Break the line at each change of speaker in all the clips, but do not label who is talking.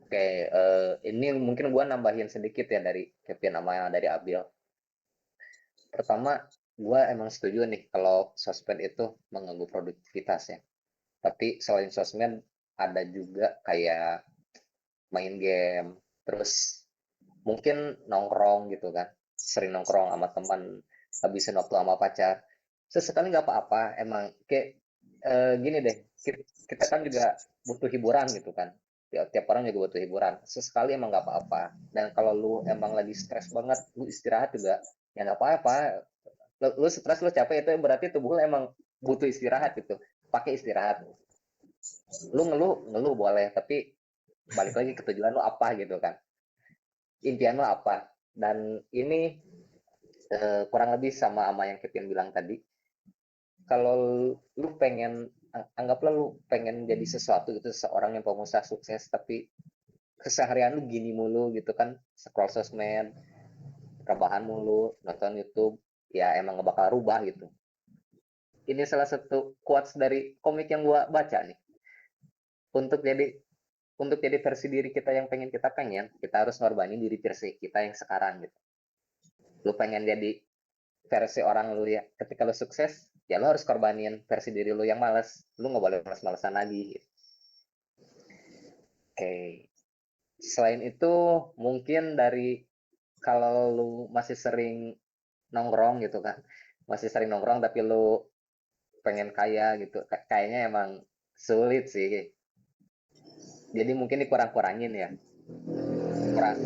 Oke, ini mungkin gua nambahin sedikit ya dari Kevin sama dari Abil. Pertama, gua emang setuju nih kalau sosmed itu mengganggu produktivitas ya. Tapi selain sosmed, ada juga kayak main game, terus mungkin nongkrong gitu kan. Sering nongkrong sama teman, habisin waktu sama pacar. Sesekali nggak apa-apa, emang kayak gini deh, kita kan juga butuh hiburan gitu kan. Tiap orang juga butuh hiburan. Sesekali emang nggak apa-apa. Dan kalau lu emang lagi stres banget, lu istirahat juga, ya nggak apa-apa. Lu stres, lu capek, itu berarti tubuh lu emang butuh istirahat gitu. Pakai istirahat. Lu ngeluh, ngeluh boleh, tapi balik lagi ke tujuan lu apa gitu kan. Impian lu apa. Dan ini kurang lebih sama sama yang Kevin bilang tadi. Kalau lu pengen, anggaplah lu pengen jadi sesuatu gitu, seorang yang pengusaha sukses, tapi keseharian lu gini mulu gitu kan, scroll sosmed, rebahan mulu, nonton YouTube, ya emang gak bakal rubah gitu. Ini salah satu quotes dari komik yang gua baca nih. Untuk jadi untuk jadi versi diri kita yang pengen kita harus ngorbanin diri versi kita yang sekarang gitu. Lu pengen jadi versi orang lu ya ketika lu sukses, ya lu harus korbanin versi diri lu yang malas. Lu nggak boleh malas-malasan lagi gitu. Oke, selain itu mungkin dari, kalau lu masih sering nongkrong gitu kan, masih sering nongkrong tapi lu pengen kaya gitu, kayaknya emang sulit sih. Jadi mungkin dikurang-kurangin ya, kurang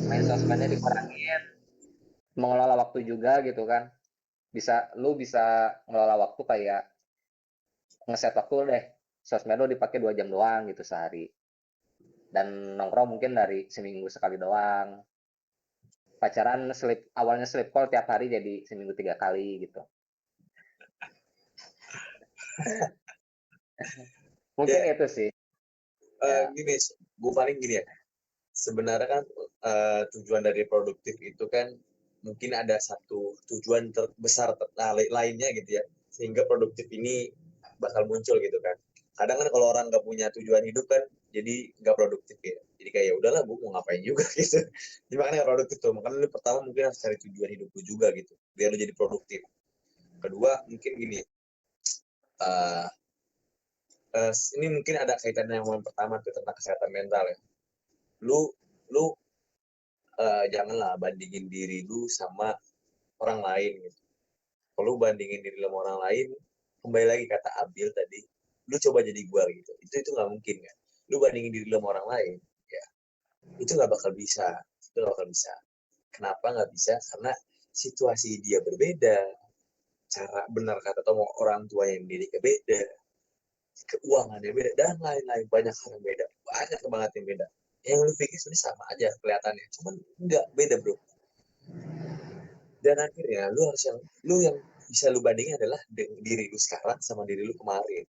main sosmednya dikurangin, mengelola waktu juga gitu kan. Bisa ngelola waktu kayak ngeset waktu deh, sosmed lo dipakai 2 jam doang gitu sehari, dan nongkrong mungkin dari seminggu sekali doang. Pacaran awalnya sleep call tiap hari jadi seminggu 3 kali gitu. Mungkin
Ya,
itu sih ya.
gini, gue paling gini ya. Sebenarnya kan tujuan dari produktif itu kan mungkin ada satu tujuan terbesar lainnya gitu ya, sehingga produktif ini bakal muncul gitu kan. Kadang kan kalau orang nggak punya tujuan hidup kan, jadi nggak produktif ya. Jadi kayak ya udahlah, gue mau ngapain juga gitu. Jadi makanya nggak produktif tuh. Makanya lu pertama mungkin harus cari tujuan hidup lu juga gitu, biar lu jadi produktif. Kedua mungkin gini, uh, ini mungkin ada kaitannya yang pertama tuh tentang kesehatan mental ya. Lu lu janganlah bandingin diri lu sama orang lain gitu. Kalau lu bandingin diri lu sama orang lain, kembali lagi kata Abil tadi, lu coba jadi gua gitu. Itu nggak mungkin kan. Lu bandingin diri lu sama orang lain, ya itu nggak bakal bisa. Itu nggak bakal bisa. Kenapa nggak bisa? Karena situasi dia berbeda, cara benar kata atau orang tua yang didiknya beda, keuangannya beda, dan lain-lain, banyak hal yang beda, banyak banget yang beda. Yang lu pikir sebenarnya sama aja kelihatannya, cuman nggak, beda bro. Dan akhirnya lu yang bisa lu bandingin adalah diri lu sekarang sama diri lu kemarin.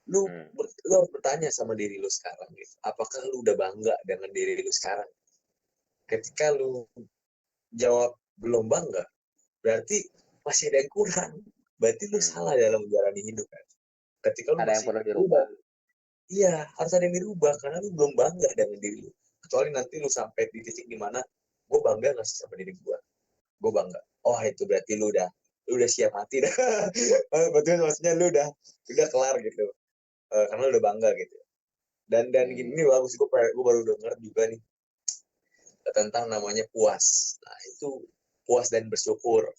lu
Hmm.
lu harus bertanya sama diri lu sekarang gitu, apakah lu udah bangga dengan diri lu sekarang? Ketika lu jawab belum bangga, berarti masih ada yang kurang, berarti lu
Hmm.
salah dalam menjalani hidup kan. Ketika lu
Ada yang
masih,
perlu
lu
dirubah.
iya, harus ada yang dirubah karena lu belum bangga dengan diri lu. Kecuali nanti lu sampai di titik dimana gue bangga nggak sih sama diri gue bangga, oh itu berarti lu udah siap mati dah. Betul, maksudnya lu udah kelar gitu. Karena lu udah bangga gitu. Dan gini,
Hmm.
ini bagus, gue baru denger juga nih tentang namanya puas. Nah itu puas dan bersyukur.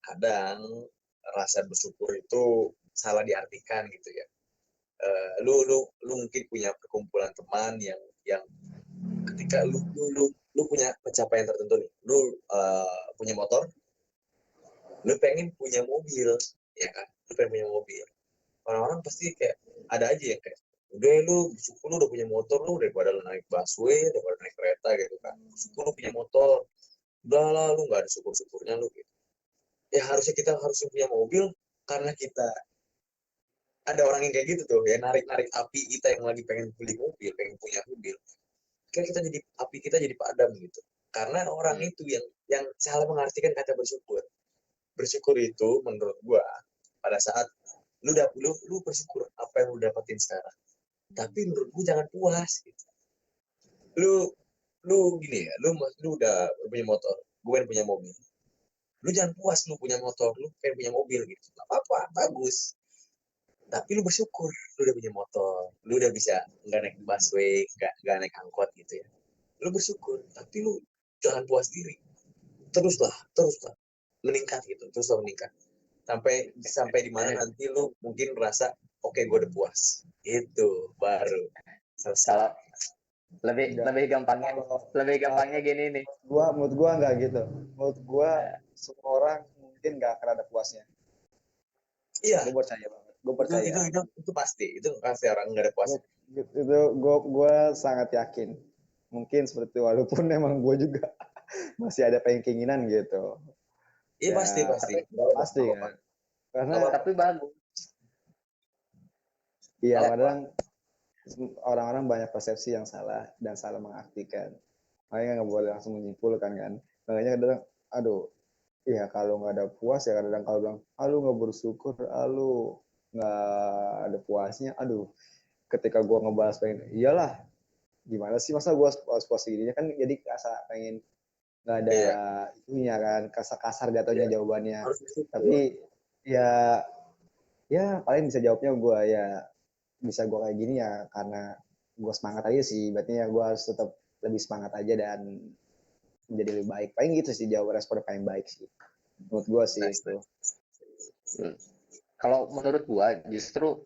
Kadang rasa bersyukur itu salah diartikan gitu ya. Lu mungkin punya perkumpulan teman yang ketika lu punya pencapaian tertentu nih, lu punya motor, lu pengen punya mobil, ya kan, lu pengen punya mobil. Orang-orang pasti kayak ada aja ya kayak, udah lu bersyukur lu udah punya motor, lu daripada lu naik busway, daripada naik kereta gitu kan, bersyukur lu punya motor. Udah lah, lu nggak ada syukur-syukurnya lu gitu. Ya harusnya kita harus punya mobil karena kita ada orang yang kayak gitu tuh ya, narik-narik api kita yang lagi pengen beli mobil, pengen punya mobil. Kayak kita jadi, api kita jadi padam gitu. Karena orang
Hmm.
itu yang salah mengartikan kata bersyukur. Bersyukur itu menurut gua pada saat lu bersyukur apa yang lu dapetin sekarang. Tapi menurut gua jangan puas gitu. lu lu gini ya, lu udah punya motor, gue pengen punya mobil. Lu jangan puas lu punya motor, lu pengen punya mobil gitu, nggak apa-apa, bagus. Tapi lu bersyukur, lu udah punya motor, lu udah bisa nggak naik busway, nggak naik angkot gitu ya. Lu bersyukur, tapi lu jangan puas diri. Teruslah meningkat gitu, teruslah meningkat. Sampai sampai di mana nanti lu mungkin merasa oke, gue udah puas. Itu baru
Kalau
selesai.
lebih
Enggak.
lebih gampangnya
Kalau
lebih
kalau
gampangnya gini nih.
menurut gua nggak gitu. Menurut gua
Eh,
semua orang mungkin nggak akan ada puasnya.
Iya,
Gue percaya banget. Gue
itu
percaya.
itu itu itu pasti. Itu pasti orang nggak ada
Gua,
puasnya.
gue sangat yakin. Mungkin seperti itu, walaupun emang gue juga masih ada pengen keinginan gitu.
Iya pasti
Ya
pasti.
tapi
Nggak apa-apa,
pasti
nggak apa-apa.
kan. Karena
Nggak apa-apa.
tapi bagus.
iya
Nggak apa-apa.
kadang orang-orang banyak persepsi yang salah dan salah mengartikan. Makanya nggak boleh langsung menyimpulkan kan. Makanya kadang, aduh, iya kalau nggak ada puas ya kadang kalau bilang, lu nggak bersyukur, lu nggak ada puasnya, aduh. Ketika gue ngebahas pengen, iyalah, gimana sih masa gue puas gininya kan jadi asa pengen nggak ada
Iya,
itunya kan kasar-kasar jatuhnya
iya.
jawabannya.
Harus bersyukur.
Tapi ya ya paling bisa jawabnya gue ya bisa gue kayak gini ya karena gue semangat aja sih. Berarti ya gue harus tetap lebih semangat aja dan menjadi lebih baik. Paling gitu sih jawab respon paling baik sih. Menurut gue sih
Nice,
itu.
nice.
Hmm. Kalau menurut gua justru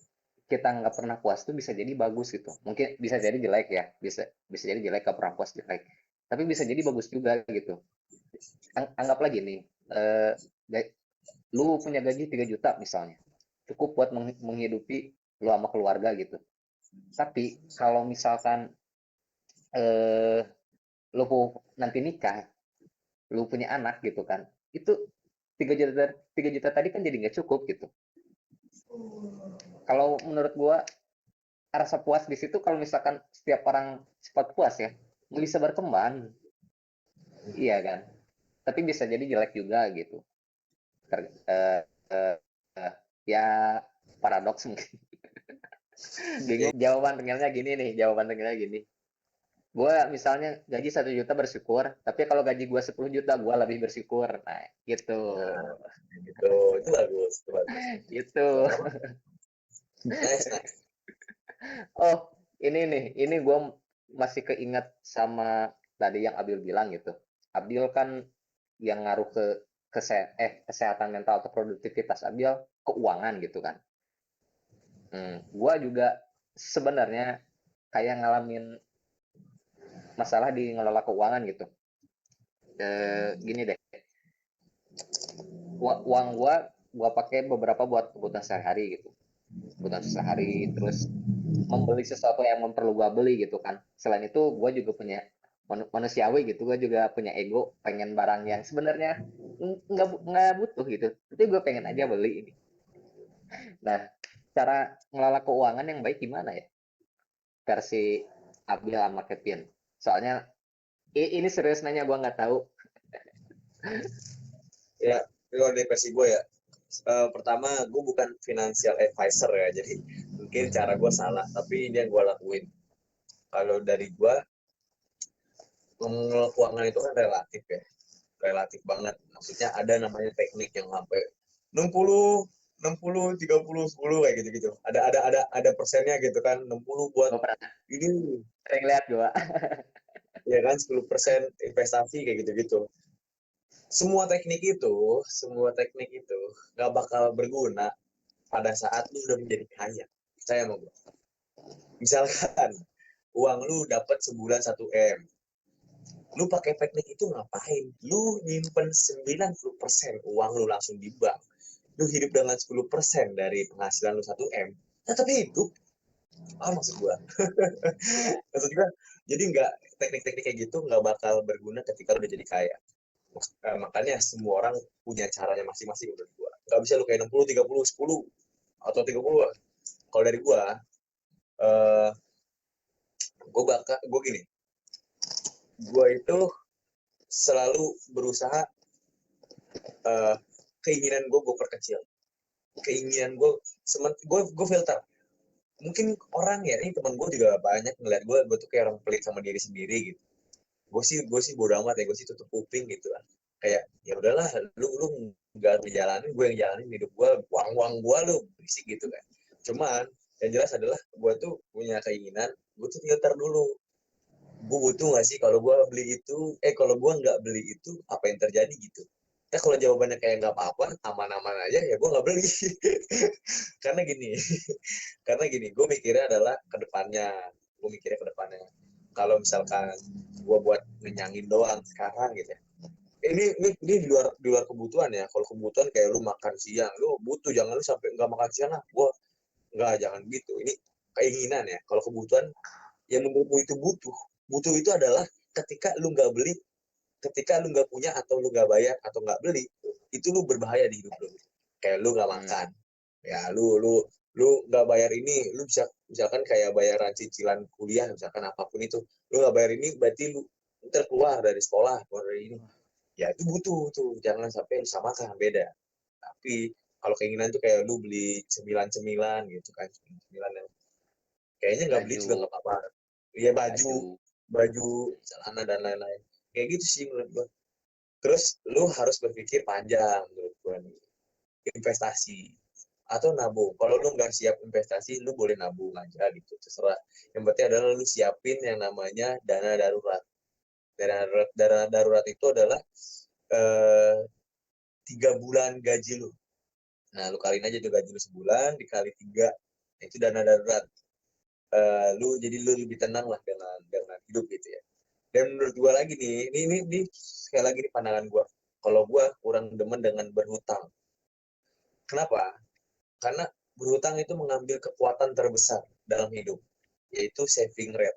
kita nggak pernah puas tuh bisa jadi bagus gitu. Mungkin bisa jadi jelek ya, bisa jadi jelek, nggak pernah puas jelek. Tapi bisa jadi bagus juga gitu. Anggaplah gini, eh, lu punya gaji 3 juta misalnya, cukup buat menghidupi lu sama keluarga gitu. Tapi kalau misalkan eh, lu nanti nikah, lu punya anak gitu kan, itu 3 juta tadi kan jadi nggak cukup gitu. Kalau menurut gua rasa puas di situ kalau misalkan setiap orang cepat puas ya, nggak bisa berkembang, iya kan? Tapi bisa jadi jelek juga gitu. Eh, eh, ya paradoks mungkin.
Iya.
Bingung. Jawaban realnya gini. Gue misalnya gaji 1 juta bersyukur, tapi kalau gaji gue 10 juta gue lebih bersyukur. Nah, gitu.
Nah, gitu. Itu bagus, itu bagus.
Gitu.
Sama-sama. Nice, nice.
Oh, ini gue masih keinget sama tadi yang Abil bilang gitu. Abil kan yang ngaruh ke kesehatan mental atau produktivitas Abil keuangan gitu kan. Gue juga sebenarnya kayak ngalamin masalah di ngelola keuangan gitu. Gini deh, uang gua pakai beberapa buat kebutuhan sehari-hari gitu, kebutuhan sehari, terus membeli sesuatu yang perlu gua beli gitu kan. Selain itu gua juga punya manusiawi gitu, gua juga punya ego pengen barang yang sebenarnya nggak butuh gitu, tapi gue pengen aja beli ini. Nah, cara ngelola keuangan yang baik gimana ya versi Abil sama Kevin? Soalnya ini serius nanya, gue nggak tahu.
Ya, kalau dari versi gue ya, pertama gue bukan financial advisor ya, jadi mungkin cara gue salah, tapi ini yang gue lakuin. Kalau dari gue, mengelola keuangan itu kan relatif ya, relatif banget. Maksudnya ada namanya teknik yang sampai 60, 60, 30, 10 kayak gitu-gitu. Ada persennya gitu kan, 60 buat
Gue pernah
ini,
sering lihat gue.
ya kan 10% investasi kayak gitu-gitu. Semua teknik itu nggak bakal berguna pada saat lu udah menjadi kaya. Percaya sama gue. Misalkan uang lu dapat sebulan 1 M. Lu pakai teknik itu ngapain? Lu nyimpen 90% uang lu langsung di bank. Lu hidup dengan 10% dari penghasilan lu 1 M. Tetap hidup. Maksud gue. Maksud gue, jadi nggak, teknik-teknik kayak gitu nggak bakal berguna ketika lu udah jadi kaya. Makanya semua orang punya caranya masing-masing menurut gue. Nggak bisa lu kayak 60, 30, 10 atau 30. Kalau dari gue, uh, gue gini, gue itu selalu berusaha, uh, keinginan gue perkecil, keinginan gue filter, mungkin orang ya, ini teman gue juga banyak ngeliat gue tuh kayak orang pelit sama diri sendiri gitu. Gue sih bodo amat ya, gue sih tutup kuping gitu lah. Kayak ya udahlah, lu nggak ngejalanin, gue yang jalanin hidup gue, uang gue lu berisik gitu kan. Cuman yang jelas adalah gue tuh punya keinginan, gue tuh filter dulu, gue butuh nggak sih kalau gue beli itu, kalau gue nggak beli itu apa yang terjadi gitu. Ya kalau jawabannya kayak nggak apa-apa, aman-aman aja, ya gue nggak beli. karena gini karena gini, gue mikirnya ke depannya, kalau misalkan gue buat ngenyangin doang sekarang gitu ya, ini di luar kebutuhan ya. Kalau kebutuhan kayak lu makan siang, lu butuh, jangan lu sampai nggak makan siang lah. Gue nggak, jangan gitu. Ini keinginan ya. Kalau kebutuhan yang menurutmu itu butuh itu adalah ketika lu nggak beli, ketika lu nggak punya atau lu nggak bayar atau nggak beli, itu lu berbahaya di hidup lu. Kayak lu nggak makan, ya lu nggak bayar ini, lu bisa misalkan kayak bayaran cicilan kuliah misalkan apapun itu, lu nggak bayar ini berarti lu terkeluar dari sekolah, keluar dari ini, ya itu butuh tuh, jangan sampai disamakan, beda. Tapi kalau keinginan tuh kayak lu beli cemilan-cemilan gitu kan, cemilan yang kayaknya nggak beli juga
Baju,
nggak apa-apa, ya baju
baju.
baju celana dan lain-lain, kayak gitu sih menurut gua. Terus lu harus berpikir panjang menurut gua nih, investasi atau nabung. Kalau lu nggak siap investasi, lu boleh nabung aja gitu, terserah. Yang penting adalah lu siapin yang namanya dana darurat. Dana darurat itu adalah eh, 3 bulan gaji lu. Nah, lu kaliin aja tuh gaji lu sebulan dikali 3, itu dana darurat. Lu lebih tenang lah dengan hidup gitu ya. Dan menurut gua lagi nih, ini sekali lagi nih pandangan gua. Kalau gua kurang demen dengan berhutang. Kenapa? Karena berhutang itu mengambil kekuatan terbesar dalam hidup, yaitu saving rate,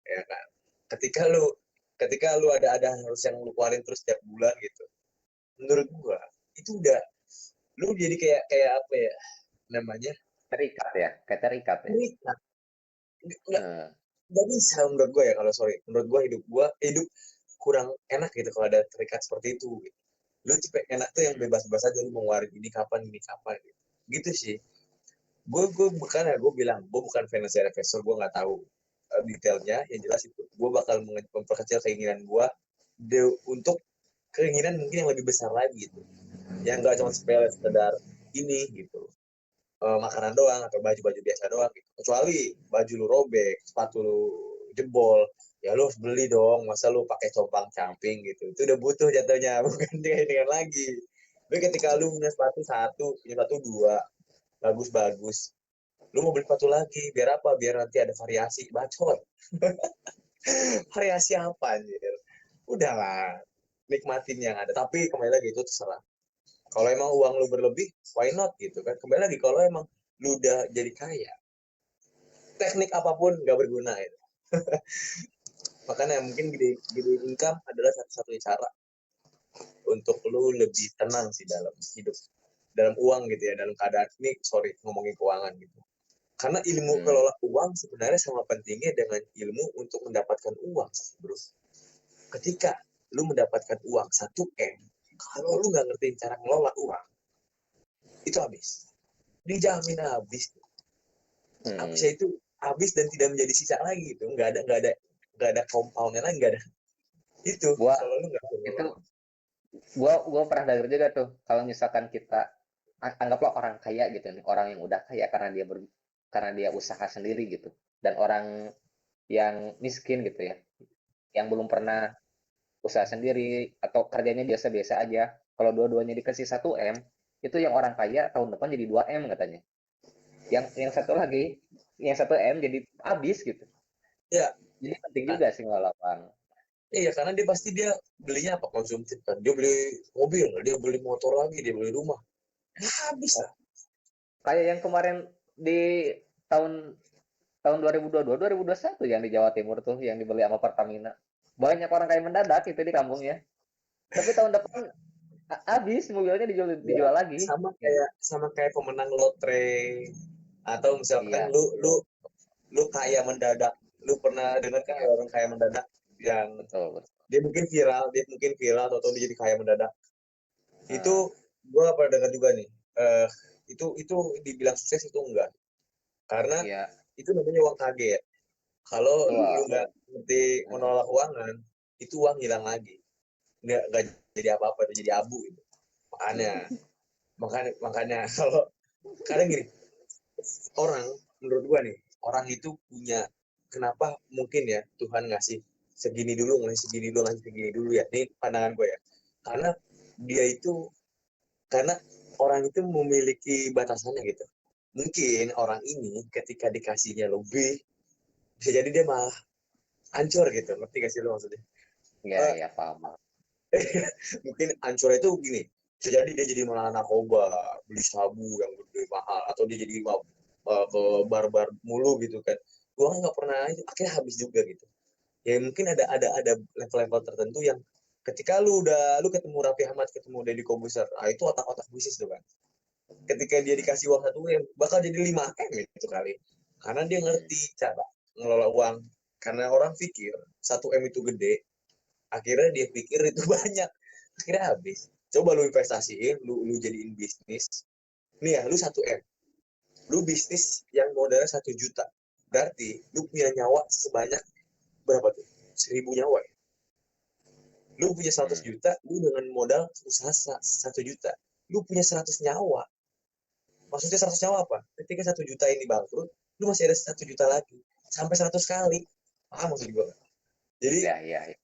ya kan? Ketika lu ketika lu ada harus yang lu keluarin terus setiap bulan gitu. Menurut gua itu udah, lu jadi kayak kayak apa ya namanya?
Terikat ya, kayak terikat ya.
Terikat. Nggak,
Eh,
nggak bisa menurut gue ya, kalau sorry. Menurut gue hidup kurang enak gitu kalau ada terikat seperti itu. Gitu. Lu tipe enak tuh yang bebas-bebas aja, lu mau ngeluarin ini kapan gitu. Gitu sih. Gue bukan ya, gue bilang gue bukan financial investor, gue nggak tahu detailnya. Yang jelas itu gue bakal memperkecil keinginan gue untuk keinginan mungkin yang lebih besar lagi gitu, yang nggak cuma sepele sekedar ini gitu, makanan doang atau baju-baju biasa doang gitu. Kecuali baju lu robek, sepatu lu jebol, ya lu harus beli dong. Masa lu pakai compang camping gitu, itu udah butuh jatuhnya. Bukan dengan lagi. Tapi ketika lu punya sepatu satu, punya sepatu dua, bagus-bagus, lu mau beli sepatu lagi, biar apa? Biar nanti ada variasi. Bacot. Variasi apa anjir? Udahlah, nikmatin yang ada. Tapi kembali lagi, itu terserah. Kalau emang uang lu berlebih, why not gitu kan? Kembali lagi, kalau emang lu udah jadi kaya, teknik apapun nggak berguna itu. Makanya mungkin gede income adalah satu-satunya cara untuk lu lebih tenang sih dalam hidup, dalam uang gitu ya, dalam keadaan ini. Sorry, ngomongin keuangan gitu. Karena ilmu kelola uang sebenarnya sama pentingnya dengan ilmu untuk mendapatkan uang, bro. Ketika lu mendapatkan uang 1 M, kalau lu nggak ngerti cara ngelola uang, itu habis. Dijamin habis. Habisnya itu habis dan tidak menjadi sisa lagi gitu. Nggak ada compoundnya lagi, nggak ada. Itu
gua
kalau lu nggak ngelola
itu
uang.
gua pernah denger juga tuh, kalau misalkan kita anggaplah orang kaya gitu nih, orang yang udah kaya karena dia usaha sendiri gitu, dan orang yang miskin gitu ya, yang belum pernah usaha sendiri atau kerjanya biasa-biasa aja, kalau dua-duanya dikasih 1 M, itu yang orang kaya tahun depan jadi 2 M katanya. Yang satu lagi, yang 1 M jadi habis gitu.
Ya,
Jadi penting juga sih ngelawan.
iya, karena dia belinya apa, konsumtif kan. Dia beli mobil, dia beli motor lagi, dia beli rumah. Ya, habis lah.
Kayak yang kemarin di tahun tahun 2022 2021 yang di Jawa Timur tuh yang dibeli sama Pertamina. Banyak orang kayak mendadak itu di kampungnya. Tapi tahun depan habis mobilnya dijual
Ya,
dijual lagi.
sama kayak pemenang lotre, atau misalkan
Iya,
lu kaya mendadak. Lu pernah dengar kan orang kaya mendadak yang
betul, betul.
dia mungkin viral atau dia jadi kaya mendadak. Itu
Nah,
gue pernah dengar juga nih. Itu dibilang sukses itu enggak. Karena
Iya,
itu namanya uang kaget. Kalau lu
betul.
nggak ngerti menolak keuangan, itu uang hilang lagi. Nggak jadi apa-apa, itu jadi abu gitu. Makanya, makanya kalau kadang gini, orang menurut gua nih, orang itu punya kenapa mungkin ya Tuhan ngasih segini dulu, ngasih segini dulu, ngasih segini dulu ya. Ini pandangan gue ya. Karena dia itu karena orang itu memiliki batasannya gitu. Mungkin orang ini ketika dikasihnya lebih, bisa jadi dia malah hancur gitu. Ngerti gak sih lo maksudnya?
Iya,
Eh,
iya, paham.
mungkin hancur itu gini, bisa jadi dia jadi malah narkoba, beli sabu yang gede mahal, atau dia jadi ke bar-bar mulu gitu kan. Gua nggak pernah itu, akhirnya habis juga gitu. Ya mungkin ada level-level tertentu yang ketika lu ketemu Raffi Ahmad, ketemu Deddy Kobuser, itu otak-otak bisnis tuh kan. Ketika dia dikasih uang 1 M, bakal jadi 5 M itu kali. Karena dia ngerti cara ngelola uang. Karena orang pikir 1 M itu gede, akhirnya dia pikir itu banyak. Akhirnya habis. Coba lu investasiin, lu jadiin bisnis. Nih ya, lu 1 M. Lu bisnis yang modalnya 1 juta. Berarti lu punya nyawa sebanyak berapa tuh? 1.000 nyawa. Lu punya 100
Hmm.
juta, lu dengan modal usaha 1 juta. Lu punya 100 nyawa. Maksudnya 100 nyawa apa? Ketika 1 juta ini bangkrut, lu masih ada 1 juta lagi. Sampai 100 kali. Paham maksud gue? Jadi,
Iya, iya, iya.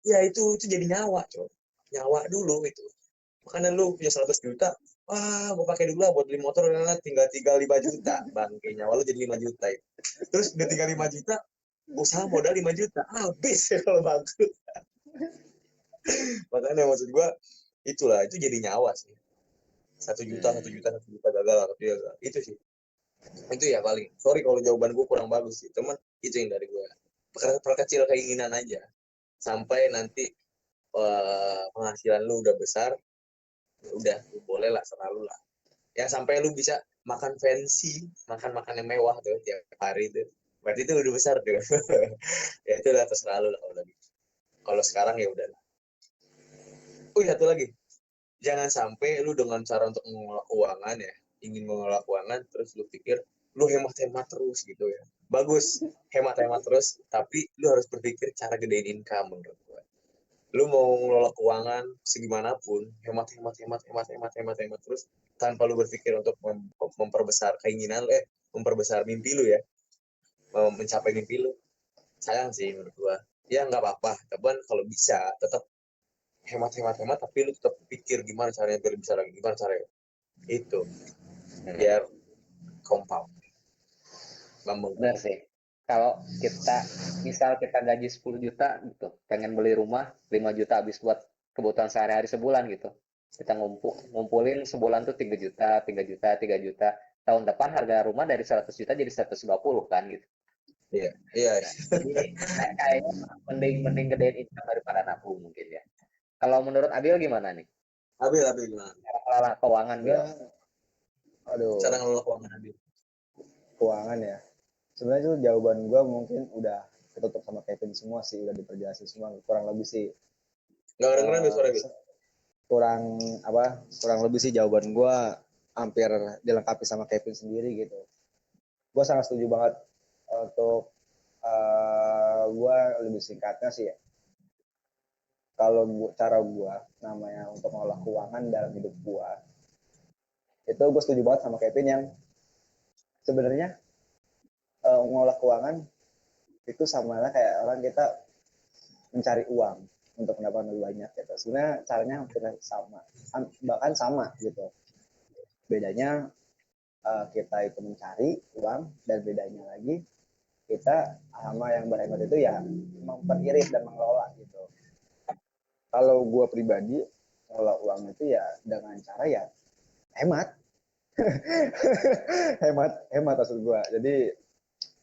ya itu jadi nyawa, coy. Nyawa dulu itu. Makanya lu punya 100 juta, wah gue pakai dulu lah buat beli motor, tinggal tinggal 5 juta. Bangke, nyawa lu jadi 5 juta. Itu. Terus udah tinggal 5 juta, usaha modal 5 juta. Habis ya kalau bangkrut. Makanya maksud gue, itulah, itu jadi nyawa sih. 1 juta, 1 juta, 1 juta gagal. Itu sih. Itu ya paling. Sorry kalau jawaban gue kurang bagus sih. Cuman itu yang dari gue. Perkecil keinginan aja. Sampai nanti penghasilan lu udah besar, udah boleh lah selalu lah. Ya sampai lu bisa makan fancy, makan yang mewah tuh tiap hari tuh. Berarti itu udah besar tuh. Ya itu lah terserah lu lah kalau lagi. Kalau sekarang ya udah. Oh satu lagi, jangan sampai lu dengan cara untuk mengelola keuangan ya, ingin mengelola keuangan terus lu pikir lu hemat-hemat terus gitu ya. Bagus, hemat-hemat terus, tapi lu harus berpikir cara gedein income menurut gue. Lu mau mengelola keuangan segimanapun, hemat terus tanpa lu berpikir untuk memperbesar keinginan lu, memperbesar mimpi lu ya, mencapai mimpi lu. Sayang sih menurut gua. Ya nggak apa-apa, tapi kalau bisa tetap hemat tapi lu tetap pikir gimana caranya biar bisa lagi, gimana caranya itu
Hmm.
biar compound. Ngomong.
Benar sih. Kalau misal kita gaji 10 juta gitu, pengen beli rumah 5 juta habis buat kebutuhan sehari-hari sebulan gitu. Kita ngumpulin sebulan tuh 3 juta, 3 juta, 3 juta. Tahun depan harga rumah dari 100 juta jadi 120 kan gitu.
Iya, iya.
Nah, jadi kayaknya mending mending gedein income daripada nabung mungkin ya. Kalau menurut Abil gimana nih?
Abil gimana?
Cara kelola keuangan Bil?
Sebenarnya, aduh,
Cara ngelola keuangan Abil.
keuangan ya. Sebenarnya itu jawaban gue mungkin udah ketutup sama Kevin semua sih, udah diperjelasin semua. Kurang lebih sih,
Nggak kedengeran Bil,
eh,
suara Bil.
kurang lebih sih jawaban gue hampir dilengkapi sama Kevin sendiri gitu. Gue sangat setuju banget untuk gue lebih singkatnya sih ya. Kalau cara gue namanya untuk mengolah keuangan dalam hidup gue, itu gue setuju banget sama Kevin yang sebenarnya mengolah keuangan itu sama lah kayak orang kita mencari uang untuk mendapatkan lebih banyak gitu. Sebenarnya caranya hampir sama, bahkan sama gitu. Bedanya kita itu mencari uang dan bedanya lagi kita sama yang berhemat itu ya memperirit dan mengelola gitu. Kalau gue pribadi mengelola uang itu ya dengan cara ya hemat, hemat maksud gue. Jadi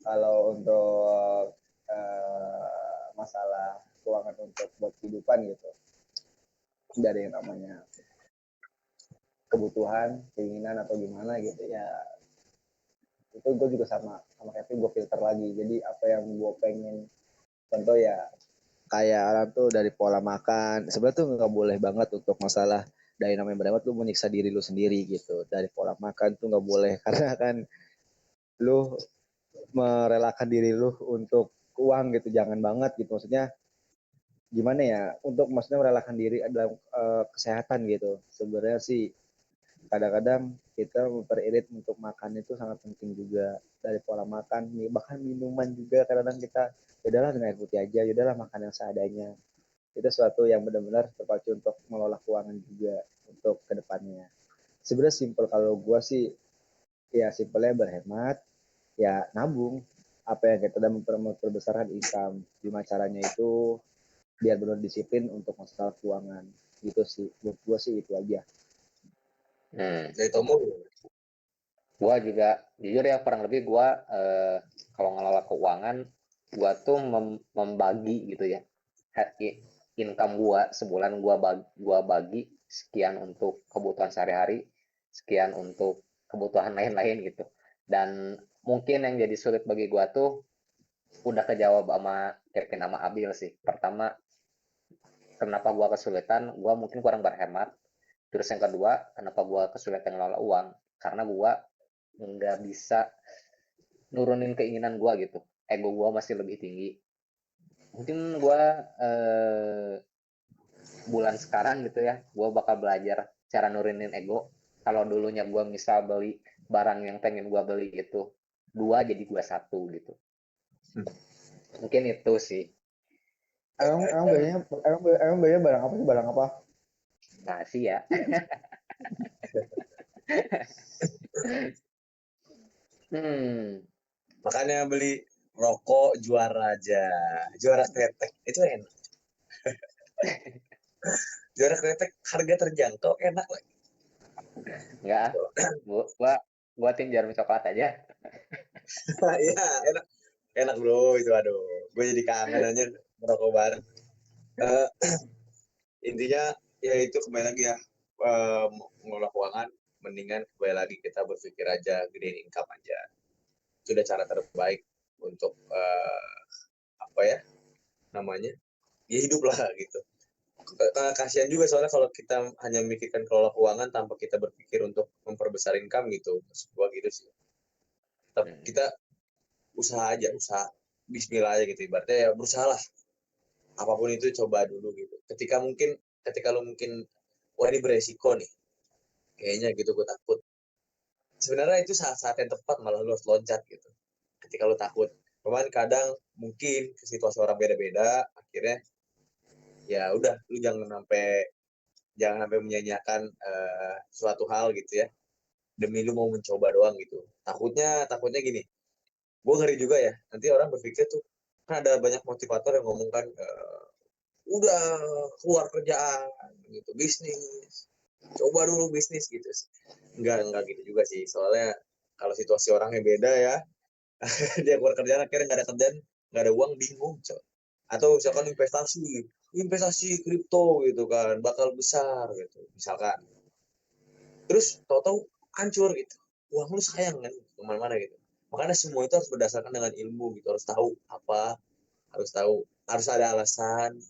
kalau untuk masalah keuangan untuk buat kehidupan gitu, dari yang namanya kebutuhan, keinginan atau gimana gitu ya, itu gue juga sama Kevin gue filter lagi. Jadi apa yang gue pengen, contoh ya kayak orang tuh dari pola makan, sebenarnya tuh nggak boleh banget untuk masalah dari namanya berhemat tuh menyiksa diri lu sendiri gitu. Dari pola makan tuh nggak boleh karena kan lu merelakan diri lu untuk uang gitu, jangan banget gitu. Maksudnya gimana ya, untuk maksudnya merelakan diri dalam kesehatan gitu. Sebenarnya sih kadang-kadang kita memperirit untuk makan itu sangat penting juga, dari pola makan, bahkan minuman juga. Kadang-kadang kita udahlah dengan air putih aja, udahlah makan yang seadanya. Itu suatu yang benar-benar terpacu untuk mengelola keuangan juga untuk kedepannya. Sebenarnya simpel, kalau gue sih ya simpelnya berhemat, ya nabung. Apa yang kita dalam memperbesarkan income, gimana caranya itu biar benar disiplin untuk masalah keuangan gitu sih. Buat gue sih itu aja.
Dari Tomo,
Gua juga jujur ya, kurang lebih gua kalau ngelola keuangan, gua tuh membagi gitu ya. Income gua sebulan gua bagi sekian untuk kebutuhan sehari-hari, sekian untuk kebutuhan lain-lain gitu. Dan mungkin yang jadi sulit bagi gua tuh udah kejawab sama Kevin sama Abil sih. Pertama, kenapa gua kesulitan? Gua mungkin kurang berhemat. Terus yang kedua, kenapa gua kesulitan ngelola uang? Karena gua nggak bisa nurunin keinginan gue gitu, ego gue masih lebih tinggi. Mungkin gue bulan sekarang gitu ya, gue bakal belajar cara nurunin ego. Kalau dulunya gue misal beli barang yang pengen gue beli itu dua, jadi gue satu gitu. Mungkin itu sih.
Emang belinya barang apa sih, barang apa?
Nah sih ya. hmm
makanya beli rokok Juara aja, Juara kretek itu enak. Juara kretek harga terjangkau, enak lagi.
Enggak, gua buatin jarum coklat aja.
Iya, enak, enak bro itu. Aduh, gue jadi kangen aja merokok bareng. Uh, intinya ya itu, kembali lagi ya, mengelola keuangan, mendingan kembali lagi kita berpikir aja gedein income aja. Itu udah cara terbaik untuk apa ya namanya, ya hidup lah gitu. Kasihan juga soalnya kalau kita hanya memikirkan kelola keuangan tanpa kita berpikir untuk memperbesar income gitu. Maksud gua gitu sih. Tapi kita usaha aja, usaha bismillah aja gitu, ibaratnya ya berusaha lah, apapun itu coba dulu gitu. Ketika lu mungkin wah ini beresiko nih kayaknya gitu, gue takut, sebenarnya itu saat-saat yang tepat malah lu harus loncat gitu. Ketika lu takut, cuman kadang mungkin situasi orang beda-beda, akhirnya ya udah, lu jangan sampai menyanyiakan suatu hal gitu ya, demi lu mau mencoba doang gitu. Takutnya gini, gue ngeri juga ya, nanti orang berpikir tuh, kan ada banyak motivator yang ngomong kan, udah keluar kerjaan gitu, bisnis, coba dulu bisnis gitu. Enggak gitu juga sih, soalnya kalau situasi orangnya beda ya. Dia keluar kerjaan akhirnya nggak ada kerjaan, nggak ada uang, bingung coy. Atau misalkan investasi kripto gitu kan bakal besar gitu misalkan, terus tahu-tahu hancur gitu, uang lu sayang kan kemana-mana gitu. Makanya semua itu harus berdasarkan dengan ilmu gitu, harus tahu apa, harus ada alasan,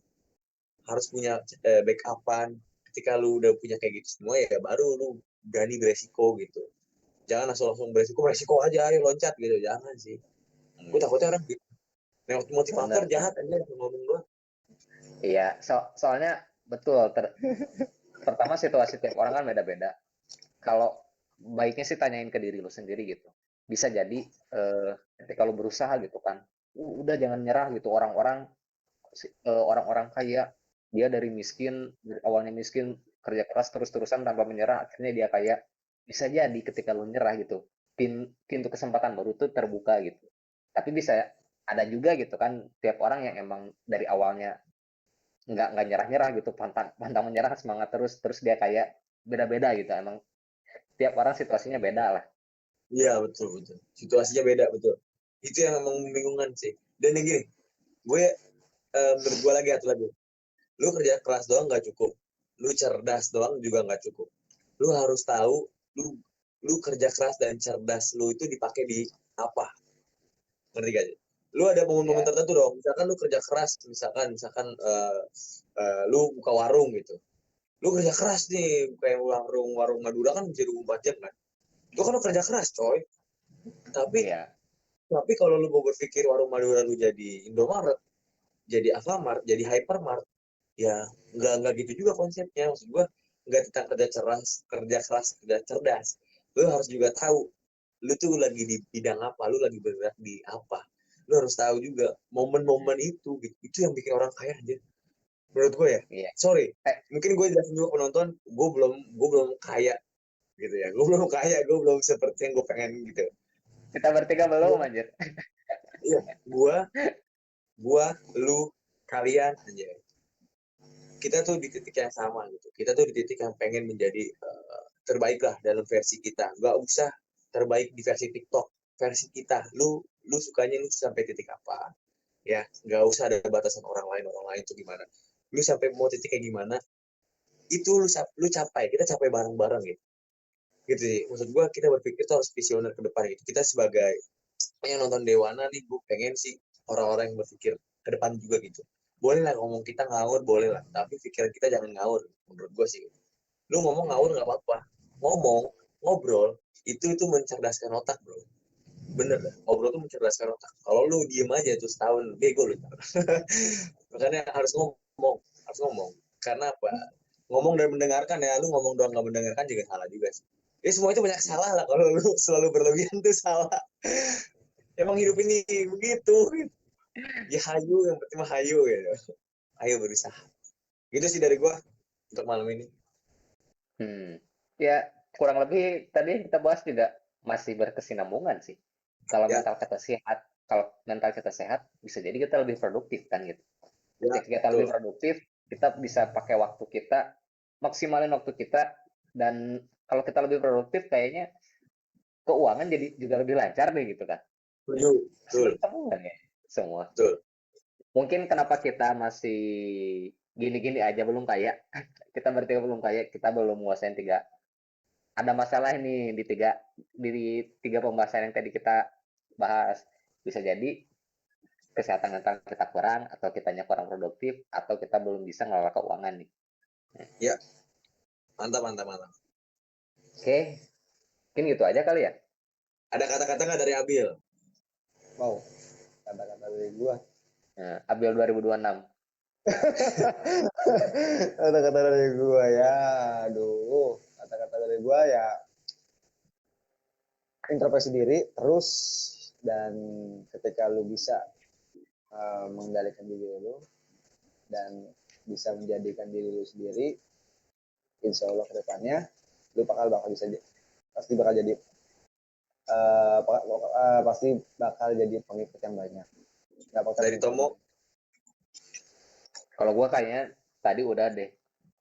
harus punya backupan. Ketika lu udah punya kayak gitu semua ya baru lu berani beresiko gitu. Jangan langsung beresiko aja ayo loncat gitu, jangan sih. Gue takutnya orang motivator
Bener.
jahat aja ngomong doang.
Iya, soalnya betul. Pertama, situasi tiap orang kan beda-beda. Kalau baiknya sih tanyain ke diri lu sendiri gitu. Bisa jadi ketika lu berusaha gitu kan, udah jangan nyerah gitu. Orang-orang kaya, dia dari miskin, dari awalnya miskin, kerja keras terus-terusan tanpa menyerah, akhirnya dia kaya. Bisa jadi ketika lu nyerah gitu, pintu kesempatan baru tuh terbuka gitu. Tapi bisa ada juga gitu kan, tiap orang yang emang dari awalnya nggak nyerah-nyerah gitu, pantang pantang menyerah, semangat terus terus dia kayak, beda-beda gitu. Emang tiap orang situasinya beda lah.
Iya betul betul, situasinya beda betul. Itu yang memang membingungkan sih. Dan yang gini, gue menurut gue lagi atau lagi, lu kerja keras doang nggak cukup, lu cerdas doang juga nggak cukup. Lu harus tahu lu lu kerja keras dan cerdas lu itu dipakai di apa, ngerti gak sih? Lu ada momen-momen
Ya.
tertentu dong, misalkan lu kerja keras, misalkan lu buka warung gitu, lu kerja keras nih kayak warung Madura kan bisa 24 jam kan, itu kan lu kerja keras coy. Tapi
Iya,
tapi kalau lu mau berpikir warung Madura lu jadi Indomaret, jadi Alfamart, jadi Hypermart, ya nggak gitu juga konsepnya. Maksud gua nggak tentang kerja keras, kerja cerdas. Lu harus juga tahu lu tuh lagi di bidang apa, lu lagi bergerak di apa. Lu harus tahu juga momen-momen itu gitu. Itu yang bikin orang kaya aja. Menurut gue ya.
iya.
Sorry,
Eh,
mungkin gue jelasin juga penonton, gue belum kaya gitu ya. Gue belum kaya, gue belum seperti yang gue pengen gitu.
kita bertiga belum anjir.
Iya, gua, lu, kalian aja. Kita tuh di titik yang sama gitu. Kita tuh di titik yang pengen menjadi terbaik lah dalam versi kita. Gak usah terbaik di versi TikTok. Versi kita, lu sukanya lu sampai titik apa? Ya, nggak usah ada batasan orang lain itu gimana. Lu sampai mau titik kayak gimana? Itu lu capai, kita capai bareng-bareng gitu. Gitu sih. Maksud gua kita berpikir tuh harus visioner ke depan gitu. Kita sebagai yang nonton Dewana nih, gue pengen sih orang-orang yang berpikir ke depan juga gitu. Boleh lah ngomong kita ngawur, boleh lah. Tapi pikiran kita jangan ngawur, menurut gue sih. Lu ngomong ngawur
Hmm.
nggak apa-apa. Ngomong, ngobrol, itu mencerdaskan otak, bro. Bener dah, ngobrol tuh mencerdaskan otak. Kalau lu diem aja tuh setahun, bego lu. Makanya harus ngomong. Karena apa? Ngomong dan mendengarkan ya, lu ngomong doang nggak mendengarkan juga salah juga sih. Ya semua itu banyak salah lah, kalau lu selalu berlebihan tuh salah. Emang hidup ini begitu. Ya hayu, yang penting mah hayu gitu. Ayo berusaha. Gitu sih dari gua untuk malam ini.
Hmm. Ya, kurang lebih tadi kita bahas juga masih berkesinambungan sih. Kalau
Ya,
mental kita sehat, kalau mental kita sehat, bisa jadi kita lebih produktif kan gitu.
ya,
Ketika kita lebih
betul.
produktif, kita bisa pakai waktu kita, maksimalin waktu kita, dan kalau kita lebih produktif, kayaknya keuangan jadi juga lebih lancar deh gitu kan.
Setuju.
Pasti
Betul,
bertambungan ya semua.
betul.
Mungkin kenapa kita masih gini-gini aja belum kaya, kita bertiga belum kaya, kita belum menguasain tiga. Ada masalah nih di tiga pembahasan yang tadi kita bahas. Bisa jadi kesehatan mental kita kurang, atau kitanya kurang produktif, atau kita belum bisa ngelola keuangan nih.
Ya, mantap, mantap, mantap.
Oke, mungkin gitu aja kali ya.
Ada kata-kata nggak dari Abil?
Wow, kata-kata dari gua.
Nah, Abil 2026.
Kata-kata dari gua ya, aduh, kata-kata dari gua ya introspeksi diri terus, dan ketika lu bisa mengendalikan diri lu dan bisa menjadikan diri lu sendiri, insya Allah kedepannya lu bakal bisa, pasti bakal jadi pasti bakal jadi pengikut yang banyak. Gak bakal
Dari Tomo?
Kalau gua kayaknya tadi udah deh.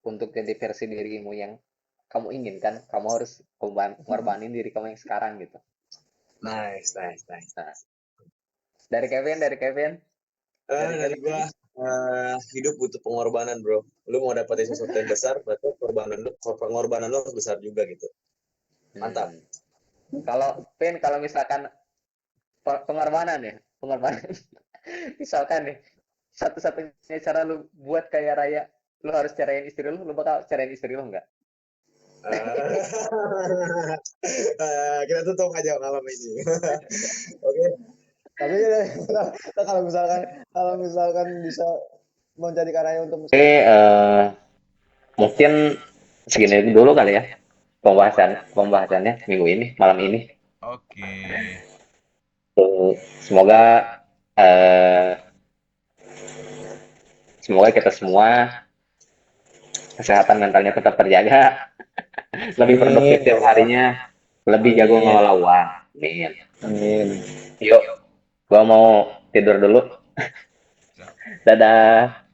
Untuk jadi versi dirimu yang kamu inginkan, kamu harus ngorbanin diri kamu yang sekarang gitu.
Nice, nice, nice.
Nah, dari
Dari
Kevin.
gua, hidup butuh pengorbanan, bro. Lu mau dapetin sesuatu yang besar, berarti pengorbanan lu harus besar juga gitu. Mantap.
Hmm. Kalau misalkan pengorbanan ya, pengorbanan. Misalkan nih, satu-satunya cara lu buat kaya raya, lu harus cerain istri lu bakal cerain istri lu nggak?
Kita tutup aja malam ini. Oke.
Tapi kalau misalkan bisa mencari karya untuk
Oke, mungkin segini dulu kali ya pembahasannya minggu ini, malam ini.
Oke.
Semoga eh, semoga kita semua kesehatan mentalnya tetap terjaga, lebih produktif
Amin ya
tiap
Allah.
harinya, lebih jago
Amin.
ngelola uang. Amin.
Amin.
Yuk, gua mau tidur dulu.
Siap.
Dadah.